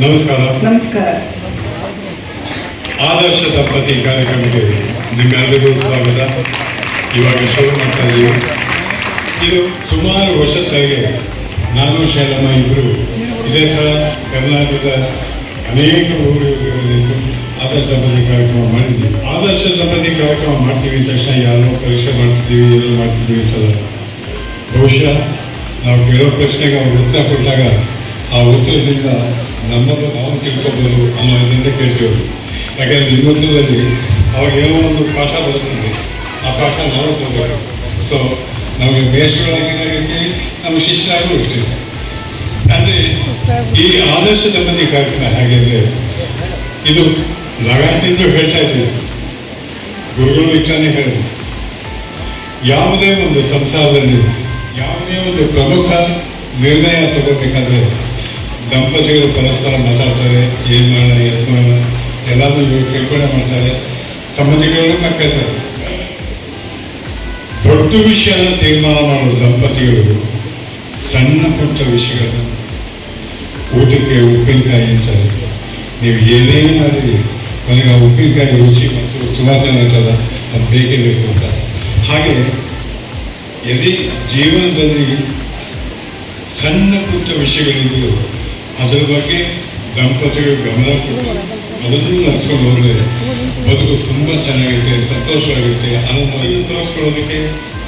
ನಮಸ್ಕಾರ. ನಮಸ್ಕಾರ. ಆದರ್ಶ ದಂಪತಿ ಕಾರ್ಯಕ್ರಮಕ್ಕೆ ನಿಮ್ಮೆಲ್ಲರಿಗೂ ಸ್ವಾಗತ. ಇವಾಗ ಶುರು ಮಾಡ್ತಾ ಇದ್ದೀವಿ. ಇದು ಸುಮಾರು ವರ್ಷದ ಕೆಳಗೆ ನಾನು ಶೈಲಮ್ಮ ಇಬ್ಬರು ಇದೇ ಥರ ಕರ್ನಾಟಕದ ಅನೇಕ ಊರುಗಳಲ್ಲಿ ಆದರ್ಶ ದಂಪತಿ ಕಾರ್ಯಕ್ರಮ ಮಾಡಿದ್ವಿ. ಆದರ್ಶ ದಂಪತಿ ಕಾರ್ಯಕ್ರಮ ಮಾಡ್ತೀವಿ ಅಂದ ತಕ್ಷಣ ಯಾರೋ ಪರೀಕ್ಷೆ ಮಾಡ್ತಿದ್ದೀವಿ, ಏನೋ ಮಾಡ್ತಿದ್ದೀವಿ ಅಂತಲ್ಲ. ಬಹುಶಃ ನಾವು ಕೇಳೋ ಪ್ರಶ್ನೆಗೆ ಅವ್ರು ಉತ್ತರ ಕೊಟ್ಟಾಗ ಆ ಉತ್ತರದಿಂದ ನಮ್ಮನ್ನು ನಾವು ತಿಳ್ಕೊಬೋದು ಅನ್ನೋ ಇದರಿಂದ ಕೇಳ್ತೀವಿ. ಯಾಕಂದರೆ ನಿಮ್ಮ ಉತ್ತರದಲ್ಲಿ ಅವಾಗ ಏನೋ ಒಂದು ಪಾಠ ಬರುತ್ತೆ, ಆ ಪಾಠ ನಾವು ತಗೋಬೇಕು. ಸೊ ನಮಗೆ ಮೇಷ್ಟ್ರಾಗಿರ್ತೀವಿ, ನಮ್ಮ ಶಿಷ್ಯರಾಗೂ ಇರ್ತೀವಿ. ಅಂದರೆ ಈ ಆದರ್ಶ ದಂಪತಿ ಕಾರ್ಯಕ್ರಮ ಹೇಗೆಂದರೆ ಇದು ಲಗಾಟಿಂದಲೂ ಹೇಳ್ತಾ ಇದ್ದೀವಿ, ಗುರುಗಳು ಇಷ್ಟಾನೇ ಹೇಳಿದ್ರು. ಯಾವುದೇ ಒಂದು ಸಂಸಾರದಲ್ಲಿ ಯಾವುದೇ ಒಂದು ಪ್ರಮುಖ ನಿರ್ಣಯ ತಗೋಬೇಕಾದ್ರೆ ದಂಪತಿಗಳು ಪರಸ್ಪರ ಮಾತಾಡ್ತಾರೆ, ಏನು ಮಾಡೋಣ ಏನು ಮಾಡೋಣ ಎಲ್ಲರೂ ಇವರು ತಿಳ್ಕೊಂಡೆ ಮಾಡ್ತಾರೆ, ಸಂಬಂಧಿಗಳನ್ನ ಕೇಳ್ತಾರೆ. ದೊಡ್ಡ ವಿಷಯನ ತೀರ್ಮಾನ ಮಾಡೋ ದಂಪತಿಗಳು ಸಣ್ಣ ಪುಟ್ಟ ವಿಷಯಗಳನ್ನು ಊಟಕ್ಕೆ ಉಪ್ಪಿನಕಾಯಿ ಅಂತಾರೆ. ನೀವು ಏನೇ ಮಾಡಿರಿ ನನಗೆ ಆ ಉಪ್ಪಿನಕಾಯಿ ರುಚಿ ಮತ್ತು ತುಂಬ ಚೆನ್ನಾಗಿರ್ತದ, ಅದು ಬೇಕೇ ಬೇಕು ಅಂತ. ಹಾಗೆ ಯದಿ ಜೀವನದಲ್ಲಿ ಸಣ್ಣ ಪುಟ್ಟ ವಿಷಯಗಳಿದ್ರು ಅದರ ಬಗ್ಗೆ ದಂಪತಿಗಳು ಗಮನ ಕೊಟ್ಟು ಅದನ್ನು ನಡೆಸ್ಕೊಂಡು ಹೋದರೆ ಬದುಕು ತುಂಬ ಚೆನ್ನಾಗಿರುತ್ತೆ, ಸಂತೋಷವಾಗಿರುತ್ತೆ, ಆನಂದವಾಗಿ ತೋರಿಸ್ಕೊಳ್ಳೋದಕ್ಕೆ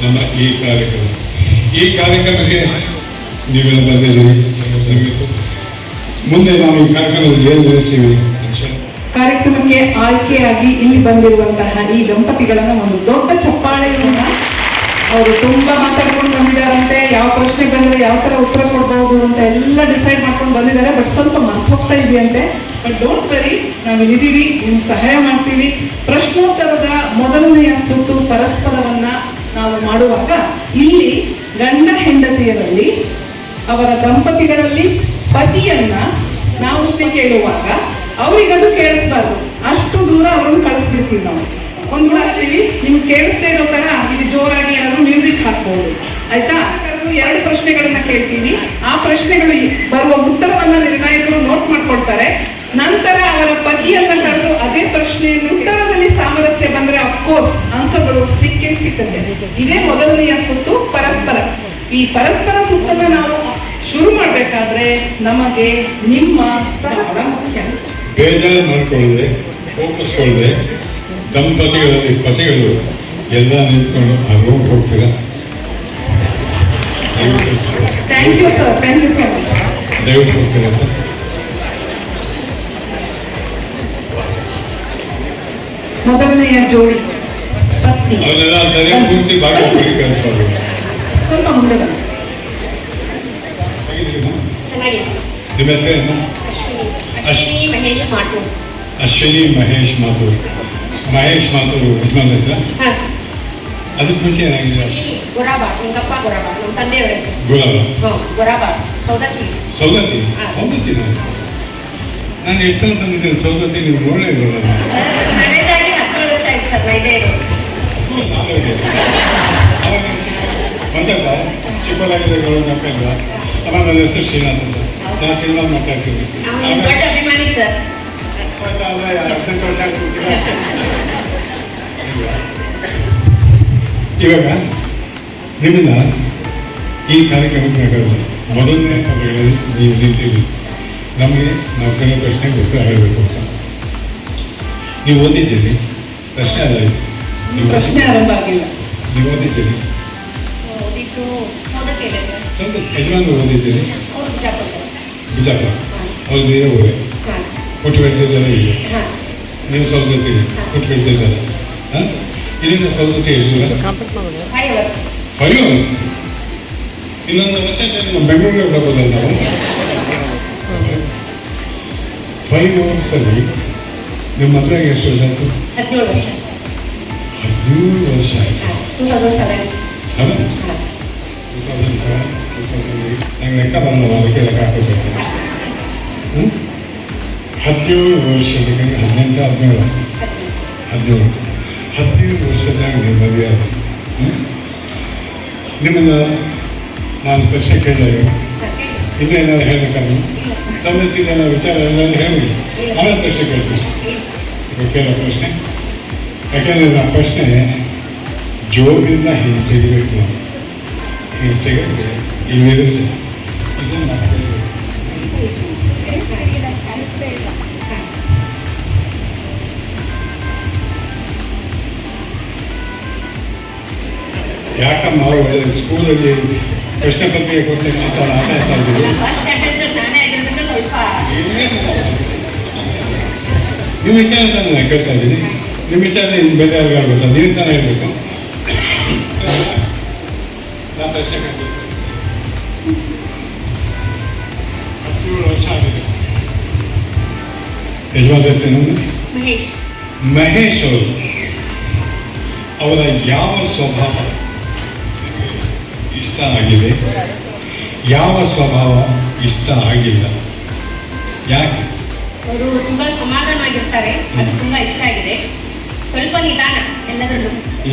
ನಮ್ಮ ಈ ಕಾರ್ಯಕ್ರಮಕ್ಕೆ ನೀವೆಲ್ಲ ಬಂದಿದ್ದೀವಿ. ಮುಂದೆ ನಾವು ಈ ಕಾರ್ಯಕ್ರಮದಲ್ಲಿ ಏನು ನಡೆಸ್ತೀವಿ? ಕಾರ್ಯಕ್ರಮಕ್ಕೆ ಆಯ್ಕೆಯಾಗಿ ಇಲ್ಲಿ ಬಂದಿರುವಂತಹ ಈ ದಂಪತಿಗಳನ್ನ ಒಂದು ದೊಡ್ಡ ಚಪ್ಪಾಳೆಯಿಂದ, ಅವರು ತುಂಬಾ ಮಾತಾಡ್ಕೊಂಡು ಬಂದಿದ್ದಾರಂತೆ, ಯಾವ ಪ್ರಶ್ನೆ ಬಂದ್ರೆ ಯಾವ ತರ ಉತ್ತರ ಕೊಡ್ಬಹುದು ಅಂತ ಎಲ್ಲ ಡಿಸೈಡ್ ಮಾಡ್ಕೊಂಡು ಬಂದಿದ್ದಾರೆ. ಬಟ್ ಸ್ವಲ್ಪ ಮರ್ತೋಗ್ತಾ ಇದೆಯಂತೆ. ಬಟ್ ಡೋಂಟ್ ವೆರಿ, ನಾವು ಇಲ್ಲಿದ್ದೀವಿ, ನಿಮ್ಗೆ ಸಹಾಯ ಮಾಡ್ತೀವಿ. ಪ್ರಶ್ನೋತ್ತರದ ಮೊದಲನೆಯ ಸುತ್ತು ಪರಸ್ಪರವನ್ನ ನಾವು ಮಾಡುವಾಗ ಇಲ್ಲಿ ಗಂಡ ಹೆಂಡತಿಯರಲ್ಲಿ ಅವರ ದಂಪತಿಗಳಲ್ಲಿ ಪತಿಯನ್ನ ನಾವು ಕೇಳುವಾಗ ಅವರಿಗದು ಕೇಳಿಸ್ಬಾರ್ದು, ಅಷ್ಟು ದೂರ ಅವ್ರನ್ನ ಕಳಿಸ್ಬಿಡ್ತೀವಿ ನಾವು. ಒಂದು ಮಾಡ್ತೀವಿ, ನಿಮ್ಗೆ ಕೇಳಿಸ್ತಾ ಇರೋ ತರ ಇಲ್ಲಿ ಜೋರಾಗಿ ಏನಾದ್ರು ಮ್ಯೂಸಿಕ್ ಹಾಕ್ಬೋದು, ಆಯ್ತಾ? ಎರಡು ಪ್ರಶ್ನೆಗಳನ್ನ ಕೇಳ್ತೀವಿ, ಆ ಪ್ರಶ್ನೆಗಳು ಬರುವ ಉತ್ತರವನ್ನ ನಿರ್ಣಾಯಕರು ನೋಟ್ ಮಾಡ್ಕೊಳ್ತಾರೆ. ನಂತರ ಅವರ ಪತಿಯನ್ನ ಕರೆದು ಅದೇ ಪ್ರಶ್ನೆಯನ್ನು ಉತ್ತರದಲ್ಲಿ ಸಾಮರಸ್ಯ ಬಂದ್ರೆ ಅಫ್ಕೋರ್ಸ್ ಅಂಕಗಳು ಸಿಕ್ಕುತ್ತೆ. ಇದೇ ಮೊದಲನೆಯ ಸುತ್ತು ಪರಸ್ಪರ. ಈ ಪರಸ್ಪರ ಸುತ್ತನ್ನ ನಾವು ಶುರು ಮಾಡ್ಬೇಕಾದ್ರೆ ನಮಗೆ ನಿಮ್ಮ ಸಹಕಾರ ಮುಖ್ಯ. ಬೇಜಾರು ಮಾಡ್ಕೊಳ್ಳದೆ, ಕೋಪಿಸ್ಕೊಳ್ಳದೆ ದಂಪತಿಗಳಲ್ಲಿ ಪತಿಗಳು ಎಲ್ಲ ನಿಂತ್ಕೊಂಡು ಆ ರೂಮ್ ಹೋಗ್ತೀರಾ? Thank you sir, thank you so much. ದಯವಿಟ್ಟು ಹೋಗ್ತೀರಾ ಸರ್? ಮೊದಲನೆಯ ಜೋಡಿ ಪತ್ನಿ ಅವನ್ನೆಲ್ಲ ಸರಿಯಾಗಿ ಕೂರಿಸಿ ಬಾಗಿಲು ಕೊಡಿ ಕಳಿಸ್ಬೋದು. ಸ್ವಲ್ಪ ಮುಂದೆ ಬನ್ನಿ. ನಿಮ್ಮ ಹೆಸರೇನು? ಅಶ್ವಿನಿ ಮಹೇಶ್ ಮಾಟೂರ್. ಅಶ್ವಿನಿ ಮಹೇಶ್ ಮಾತೂರ್. ಮಹೇಶ್ ಮಾತೂರು ಯಜಮಾನ್ ಹೆಸರು? ಅದಕ್ಕೆ ಮುಂಚೆ ಏನಾಗಿದೆ? ಗೊರಾಬಾಟ್, ನಿಂಗಪ್ಪ ಗೊರಾಬಾಟ್, ನಮ್ಮ ತಂದೆಯವರ ಹೆಸರು. ಗೊರಾಬಾಟ್. ಸೌದತ್ತಿ. ಸೌದತ್ತಿ ನಾನು ಎಷ್ಟು ಸಲ ಬಂದಿದ್ದೇನೆ ಸೌದತ್ತಿ, ನೀವು ನೋಡಲೇ ಇರೋಲ್ಲ. ಮನೆದಾಗಿ 17 ವರ್ಷ ಆಯ್ತು ಸರ್, ನೈಟೇ ಇರೋದು. ಬಂದಲ್ಲ ಚಿಕ್ಕದಾಗಿದೆ ನೆನಪ ಇಲ್ವಾ? ಅಮ್ಮ ನನ್ನ ಹೆಸರು ಶ್ರೀನಾಥ್ ಅಂತ, ನಾನು ಸಿನಿಮಾ ಮಾತಾಡ್ತೀನಿ. ದೊಡ್ಡ ಅಭಿಮಾನಿ ಸರ್. 18 ವರ್ಷ ಆಗ್ತಿಲ್ಲ. ಇವಾಗ ನಿಮ್ಮನ್ನ ಈ ಕಾರ್ಯಕ್ರಮಕ್ಕೆ ಮೊದಲನೇ ಅವರಲ್ಲಿ ನೀವು ನಿಂತೀವಿ. ನಮಗೆ ನಾವು ಕೆಲವು ಪ್ರಶ್ನೆಗೆ ಉತ್ತರ ಹೇಳಬೇಕು ಅಂತ. ನೀವು ಓದಿದ್ದೀರಿ, ಪ್ರಶ್ನೆ ಅಲ್ಲ ಇದು. ನೀವು ಪ್ರಶ್ನೆ ಆರಂಭ ಆಗಿಲ್ಲ. ನೀವು ಓದಿದ್ದೀರಿ? ಓದಿದ್ದು ಸೌದತ್ತಿಯಲ್ಲೇ ಸರ್. ಸ್ವಲ್ಪ ಯಜಮಾನ್ರು ಓದಿದ್ದೀರಿ? ಅವರು ಬಿಜಾಪುರ. ಬಿಜಾಪುರ. ಅವ್ರು ಬೇರೆ ಊರೇ, ಹುಟ್ಟು ಬೆಳೆದಿದ್ದಾರೆ ಇಲ್ಲಿ. ನೀವು ಸೌದತ್ತಿ ಹುಟ್ಟು ಬೆಳೆದಿದ್ದಾರೆ. ಇಲ್ಲಿಂದ ಸೌದತ್ತಿ ಎಷ್ಟು ದೂರ? 5 hours. 5 hours. ಇನ್ನೊಂದು ವರ್ಷ ನಮ್ಮ ಬೆಂಗಳೂರಿಗೆ ಬರ್ಬೋದಲ್ಲ ನಾವು? 5 hours ಅಲ್ಲಿ ನಿಮ್ಮ ಮದುವೆಗೆ ಎಷ್ಟು ವರ್ಷ ಆಯ್ತು? 17 ವರ್ಷ. 17 ವರ್ಷ ಆಯ್ತು. 2007. 2008 ನಂಗೆ ಲೆಕ್ಕ ಬರಲ್ಲ, ಅದಕ್ಕೆ ಲೆಕ್ಕ ಹಾಕೋಬೇಕು. 17 ವರ್ಷಕ್ಕೆ 18 17 ವರ್ಷದಾಗ ನೀವು ಮದುವೆ ಆದ. ನಿಮ್ಮನ್ನ ನಾನು ಪ್ರಶ್ನೆ ಕೇಳಿದಾಗ ಇನ್ನೇನಾದ್ರು ಹೇಳ್ಬೇಕಲ್ಲ ಇಲ್ಲ ಸರ್. ಸಂಬಂಧಿಸಿದ ವಿಚಾರ ಎಲ್ಲ ಹೇಳಿ ಆಮೇಲೆ ಪ್ರಶ್ನೆ ಕೇಳ್ತೀನಿ ಇಲ್ಲ. ಈಗ ಕೇಳೋ ಪ್ರಶ್ನೆ ಯಾಕೆಂದ್ರೆ ನನ್ನ ಪ್ರಶ್ನೆ ಜೋಬಿಂದ ಹಿಂಗೆ ತೆಗಿಬೇಕು ನಾವು ಹಿಂಗೆ ತೆಗೆದ್ರೆ ಇಲ್ಲಿರುತ್ತೆ ಇದನ್ನು ನಾವು ಹೇಳ್ಬೇಕು. ಯಾಕಮ್ಮ ಒಳ್ಳೆ ಸ್ಕೂಲಲ್ಲಿ ಪ್ರಶ್ನೆ ಪತ್ರಿಕೆ ಕೊಟ್ಟ ತಕ್ಷಣ ತಾವು ಆಟ ಆಡ್ತಾ ಅಲ್ಲ, ಇದ್ದೀವಿ ಫಸ್ಟ್ ಕಂಟೆಸ್ಟೆಂಟ್ ನಾನೇ ಆಗಿರೋದ್ರಿಂದ ಸ್ವಲ್ಪ ನಿಮ್ಮ ವಿಚಾರ ತಾನೇ ನಾನು ಕೇಳ್ತಾ ಇದ್ದೀನಿ ನಿಮ್ಮ ವಿಚಾರ ಇನ್ನು ಬೇರೆ ಯಾರಿಗಾರು ಗೊತ್ತಾ ನೀವು ತಾನೇ ಹೇಳ್ಬೇಕು ನಾನು ಪ್ರಶ್ನೆ ಕೇಳ್ತೀನಿ ಸರ್ 17 ವರ್ಷ ಆಗಿದೆ ಯಜಮಾನ್ ಹೆಸರೇನು ಮಹೇಶ್. ಮಹೇಶ್ ಅವರು ಅವರ ಯಾವ ಸ್ವಭಾವ ಇಷ್ಟ ಆಗಿದೆ ಯಾವ ಸ್ವಭಾವ ಇಷ್ಟ ಆಗಿಲ್ಲ ಯಾಕೆ ಅವರು ತುಂಬಾ ಸಮಾಧಾನವಾಗಿರ್ತಾರೆ, ಅದು ತುಂಬಾ ಇಷ್ಟ ಆಗಿದೆ. ಸ್ವಲ್ಪ ನಿಧಾನ ಎಲ್ಲದರಲ್ಲೂ,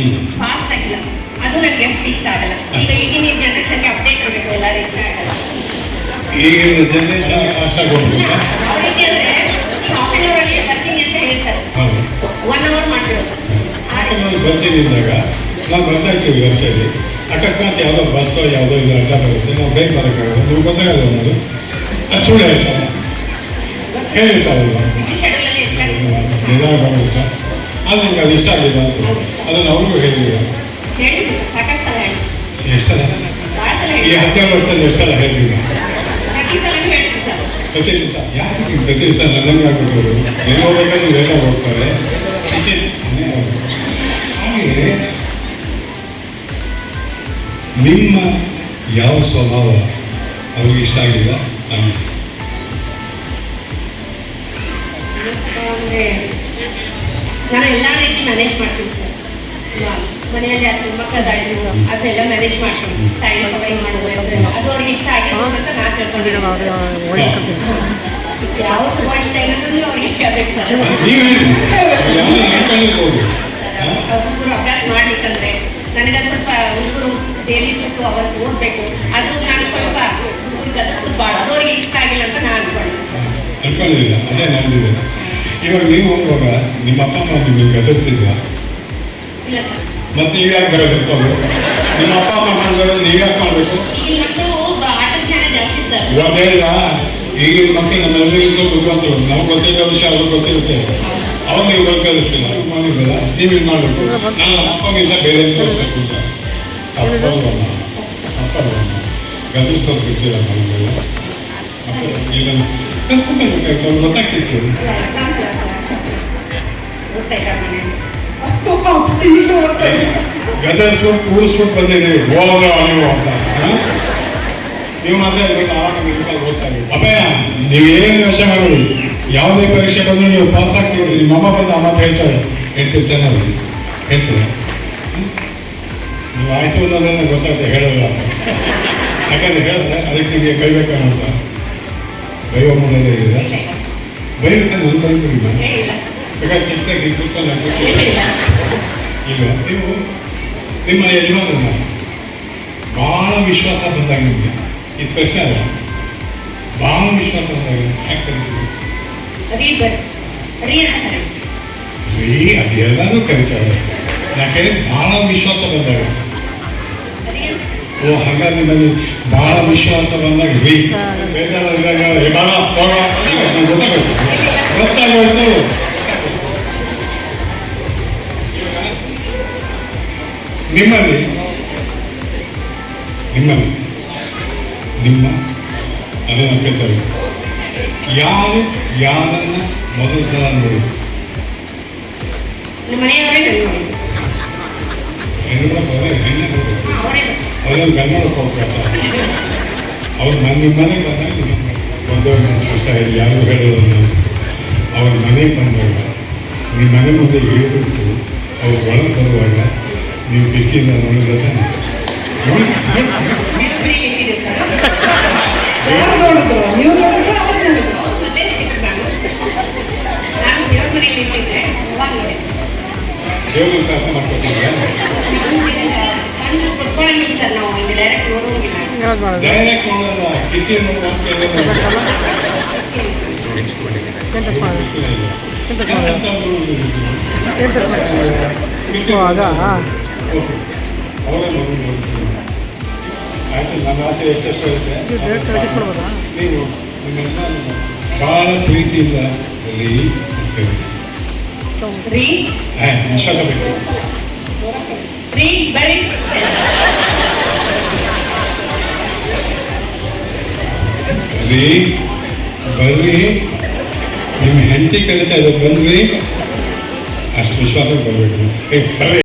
ಫಾಸ್ಟ್ ಆಗಿಲ್ಲ, ಅದು ನನಗೆ ಅಷ್ಟು ಇಷ್ಟ ಆಗಲ್ಲ. ಈಗ ಈಗಿನ ಜನರೇಷನ್ಗೆ ಅಪ್ಡೇಟ್ ಕೊಡಬೇಕು, ಎಲ್ಲರೂ ಇಷ್ಟ ಆಗಲ್ಲ. ಈಗಿನ ಜನರೇಷನ್ ಫಾಸ್ಟ್ ಆಗಿ ಹೋಗ್ಬೇಕು ಯಾವ ರೀತಿ ಅಂದ್ರೆ ಹಾಫ್ ಅನ್ ಅವರ್ ಅಲ್ಲಿ ಬರ್ತೀನಿ ಅಂತ ಹೇಳ್ತಾರೆ, ಹೌದು 1 ಅವರ್ ಮಾಡ್ಬಿಡೋದು. ನಾವು ಬರ್ತೀವಿ ಅಂದಾಗ ನಾವು ಬರ್ತಾ ಇರ್ತೀವಿ ರಸ್ತೆಯಲ್ಲಿ ಅಕಸ್ಮಾತ್ ಯಾವುದೋ ಬಸ್ಸೋ ಯಾವುದೋ ಇದು ಅಡ್ಡ ಬರುತ್ತೆ ನಾವು ಬೇಗ ಬರೋಕ್ಕಾಗಲ್ಲ ನೀವು ಗೊತ್ತಾಗಲ್ಲ ಅನ್ನೋದು ಅದು ಸುಳ್ಳು ಹೇಳ್ತಾರೆ ಹೇಳಿರ್ತಾರಲ್ವ ಬಿಸಿ ಶೆಡ್ಯೂಲ್ ಅಲ್ಲಿ ಇಷ್ಟ ನಿಧಾನ ಬರೋದಿಲ್ಲ ಅದು ನಿಮ್ಗೆ ಅದು ಇಷ್ಟ ಆಗಿದೆ ಅಂತ ಅದನ್ನು ಅವ್ರಿಗೂ ಹೇಳಿಲ್ಲ ಹೇಳಿದ್ರು, ಸಾಕಷ್ಟು ಸಲ ಹೇಳಿ, ಎಷ್ಟಲ್ಲ ಭಾಳ ಸಲ ಈ ಹೇಳಿ, 17 ವರ್ಷದಲ್ಲಿ ಎಷ್ಟಲ್ಲ ಹೇಳಿಲ್ಲ ಪ್ರತಿ ಸಲನೂ ಹೇಳ್ತಿರ್ತಾರೆ. ಪ್ರತಿ ದಿವಸ ಯಾಕೆ ನೀವು ಪ್ರತಿ ದಿವಸ ನನ್ನಂಗೆ ಆಗ್ಬಿಟ್ಟವರು ಎಲ್ಲೋ ಬೇಕಾದ್ರೂ ಲೇಟಾಗಿ ಹೋಗ್ತಾರೆ ಚಿಚಿ ಹಾಗೆ ನಿಮ್ಮ ಯಾವ ಸ್ವಭಾವ ಅವ್ರಿಗೆ ಇಷ್ಟ ಆಗಿಲ್ಲ ಹಂಗೆ ಅಂದ್ರೆ ನಾನು ಎಲ್ಲಾ ರೀತಿ ಮ್ಯಾನೇಜ್ ಮಾಡ್ತೀನಿ ಸರ್. ಮನೆಯಲ್ಲಿ ಅದು ಮಕ್ಕಳದಾಯ್ತು ಅದನ್ನೆಲ್ಲ ಮ್ಯಾನೇಜ್ ಮಾಡ್ತೀನಿ, ಟೈಮ್ ಕವರ್ ಮಾಡೋದು ಅದೆಲ್ಲ, ಅದು ಅವ್ರಿಗೆ ಇಷ್ಟ ಆಗಿರೋದು ಅಂತ ನಾನು ತಿಳ್ಕೊಂಡಿದ್ದೀನಿ. ಯಾವ ಸ್ವಭಾವ ಇಷ್ಟ ಇಲ್ಲ ಅನ್ನೋದು ಅವ್ರಿಗೆ ಕೇಳಬೇಕು ಸರ್. ನೀವು ಹೇಳಿ ಯಾವ್ದು ನಡ್ಕೊಂಡಿರ್ಬೋದು ಹುಡುಗರು ಅಭ್ಯಾಸ ಮಾಡ್ಲಿಕ್ಕಂದ್ರೆ ನನಗೆ ಅದು ಸ್ವಲ್ಪ ಹುಡುಗರು ಡೈಲಿ 2 ಅವರ್ಸ್ ಓದಬೇಕು, ಅದು ನಾನು ಸ್ವಲ್ಪ ಗದರ್ಸೋದು ಭಾಳ, ಅದು ಅವ್ರಿಗೆ ಇಷ್ಟ ಆಗಿಲ್ಲ ಅಂತ ನಾನು ಅನ್ಕೊಂಡಿಲ್ಲ ಅದೇ ನಡೆದಿದೆ ಇವಾಗ ನೀವು ಹೋಗುವಾಗ ನಿಮ್ಮ ಅಪ್ಪ ಅಮ್ಮ ನಿಮಗೆ ಗದರಿಸಿದ್ರ ಇಲ್ಲ ಸರ್. ಮತ್ತೆ ನೀವು ಯಾಕೆ ಗದರಿಸೋದು ನಿಮ್ಮ ಅಪ್ಪ ಅಮ್ಮ ಮಾಡಿದಾಗ ನೀವು ಯಾಕೆ ಮಾಡಬೇಕು ಈಗಿನ ಮಕ್ಕಳು ಆಟದ ಜ್ಞಾನ ಜಾಸ್ತಿ ಸರ್. ಒಂದೇಳ ಈಗಿನ ಮಕ್ಕಳು ನಮ್ಮೆಲ್ಲರಿಗೂ ಬುದ್ಧಿವಂತರು ನಮ್ಗೆ ಗೊತ್ತಿದ್ದ ವಿಷಯ ಅವ್ರಿಗೆ ಗೊತ್ತಿರುತ್ತೆ ಅವಾಗ ನೀವು ಗದರಿಸ್ತಿಲ್ಲ ಮಾಡಿದ್ರಲ್ಲ ನೀವು ಇದು ಮಾಡಬೇಕು ನಾನು ನಮ್ಮ ಅಪ್ಪಗಿಂತ ಬೇರೆ ತೋರಿಸ್ಬೇಕು ಅಂತ ತಪ್ಪಲ್ವಲ್ಲ ತಪ್ಪಲ್ವಲ್ಲ ಗದರಿಸೋದು ಗೊತ್ತಿಲ್ಲ ನಮಗೆಲ್ಲ ಈಗ ಕಲ್ತ್ಕೊಳ್ಬೇಕಾಯ್ತು ಅವ್ರಿಗೆ ಗೊತ್ತಾಗ್ತಿತ್ತು ಓದ್ತಾ ಇದ್ದಾರೆ ಮನೆಯಲ್ಲಿ. ಗದರಿಸ್ಬಿಟ್ಟು ಕೂಡಿಸ್ಬಿಟ್ಟು ಬಂದಿದ್ದೀವಿ ಹೋದ್ರೆ ನೀವು ಅಂತ ನೀವು ಮಾತ್ರ ಇವತ್ತು ಆರಾಮಾಗಿ ಓದ್ತಾರೆ ಅಪ್ಪಯ್ಯ ನೀವೇನು ಯೋಚನೆ ಮಾಡಿ ಯಾವುದೇ ಪರೀಕ್ಷೆ ಬಂದರೂ ನೀವು ಪಾಸ್ ಆಗ್ತೀವಿ ನಿಮ್ಮ ಅಮ್ಮ ಬಂದು ಅಮ್ಮ ಹೇಳ್ತಾರೆ ಹೇಳ್ತಿರ್ತಾನೆ ಅವ್ರಿಗೆ ಹೇಳ್ತೀರಾ ನೀವು ಆಯ್ತು ಅನ್ನೋದನ್ನು ಗೊತ್ತಾಗ್ತದೆ ಹೇಳೋಲ್ಲ ಅಂತ ಯಾಕಂದ್ರೆ ಹೇಳಿದ್ರೆ ಅದಕ್ಕೆ ನಿಮಗೆ ಕೈಬೇಕು ಅಂತ ಬೈವ ಮಾಡೋದೇ ಇದೆ ಇಲ್ಲ ಇಲ್ಲ. ಬೈಬೇಕಂದ್ರೆ ನನ್ನ ಬೈಬಿಡಿ ಮ್ಯಾಮ್ ಇಲ್ಲ ಬೇಕಾದ್ರೆ ಚಿಕ್ಕದಾಗಿ ಕೂತ್ಕೊಂಡು ಇಲ್ಲ. ಈಗ ನೀವು ನಿಮ್ಮ ಯಜಮಾನರನ್ನ ಭಾಳ ವಿಶ್ವಾಸ ಬಂದಾಗ ನಿಮಗೆ ಇದು ಪ್ರಶ್ನೆ ಅಲ್ಲ ಭಾಳ ವಿಶ್ವಾಸ ಬಂದಾಗ ಯಾಕೆ ಕರೀತೀವಿ ರೀ ಅಂತ ಕರೀತಾರೆ. ರೀ ಅದೆಲ್ಲರೂ ಕರೀತಾರೆ ಯಾಕೆ ಭಾಳ ವಿಶ್ವಾಸ ಬಂದಾಗ ರೀ ಅಂತ. ಓ ಹಾಗಾಗಿ ನಿಮ್ಮಲ್ಲಿ ಭಾಳ ವಿಶ್ವಾಸ ಬಂದಾಗ ರೀ ಬೇಜಾರಾದಾಗ ಬಾಳ ಹೋಗ ಈಗ ನೀವು ಗೊತ್ತಾಗೋಯ್ತು ನಿಮ್ಮಲ್ಲಿ ನಿಮ್ಮಲ್ಲಿ ನಿಮ್ಮ ಅದನ್ನು ಕೇಳ್ತಾರೆ ಯಾರು ಯಾರನ್ನ ಮೊದಲ ಸಲ ನೋಡಿದ್ರು ನಮ್ಮ ಮನೆಯವರೇ ನನ್ನ ನೋಡಿದ್ದು. ಹೆಣ್ಣು ಬರೋದೇ ಹೆಣ್ಣೆ ನೋಡಿದ್ರು ಅವರೇ ಅವ್ರಲ್ಲಿ ಗಂಡಕ್ಕೆ ಹೋಗ್ತಾರೆ ಅವ್ರು ನಿಮ್ಮ ಮನೆಗೆ ಬಂದಾಗ ಬಂದವ್ರು ಸ್ಪಷ್ಟ ಹೇಳಿ ಯಾರು ಹೇಳೋದು ಅವ್ರ ಮನೆಗೆ ಬಂದಾಗ ನಿಮ್ಮ ಮನೆ ಮುಂದೆ ಹೇಳ್ಬಿಟ್ಟು ಅವ್ರು ಒಳಗೆ ಬರುವಾಗ ನೀವು ಕಿಟಕಿಯಿಂದ ನೋಡಿದ್ರೆ ತಾನೆ ನೆಲಮನೆ ನಿಂತಿದೆ ಸರ್. ಯಾರು ನೋಡಿದ್ರು ನೀವು ನೋಡಿದ್ರೆ ಅವ್ರು ನೋಡಿದ್ರು ಅವ್ರ ಮತ್ತೆ ನಿಂತಿದ್ರು ನಾನು ದೇವ್ರ ಮನೆಯಲ್ಲಿ ನಿಂತಿದ್ದೆ, ಅವಾಗ ನೋಡಿದ್ದೆ. ದೇವ್ರ ಅರ್ಥ ಮಾಡ್ಕೊತೀರಾ ನಾನು ಬಂದು ಕುತ್ಕೊಳಂಗಿಲ್ಲ ಸರ್, ನಾವು ಹಿಂಗೆ ಡೈರೆಕ್ಟ್ ನೋಡೋಂಗಿಲ್ಲ. ಡೈರೆಕ್ಟ್ ನೋಡಲ್ಲ, ಕಿಟಕಿ ಆಯ್ತು. ನನ್ನ ಆಸೆ ಎಷ್ಟೆಷ್ಟು ಇರುತ್ತೆ ನೀವು ನಿಮ್ಮ ಹೆಸರನ್ನು ಬಹಳ ಪ್ರೀತಿಯಿಂದ ರೀ ಅಂತ ಕರೀರಿ. ರೀ ವಿಶ್ವಾಸ ಬೇಕು. ರೀ ಬರ್ರಿ. ರೀ ಬರ್ರಿ, ನಿಮ್ಮ ಹೆಂಡತಿ ಕರೀತಾ ಇದೆ, ಬಂದ್ರಿ, ಅಷ್ಟು ವಿಶ್ವಾಸ ಬರಬೇಕು. ಬರ್ರಿ.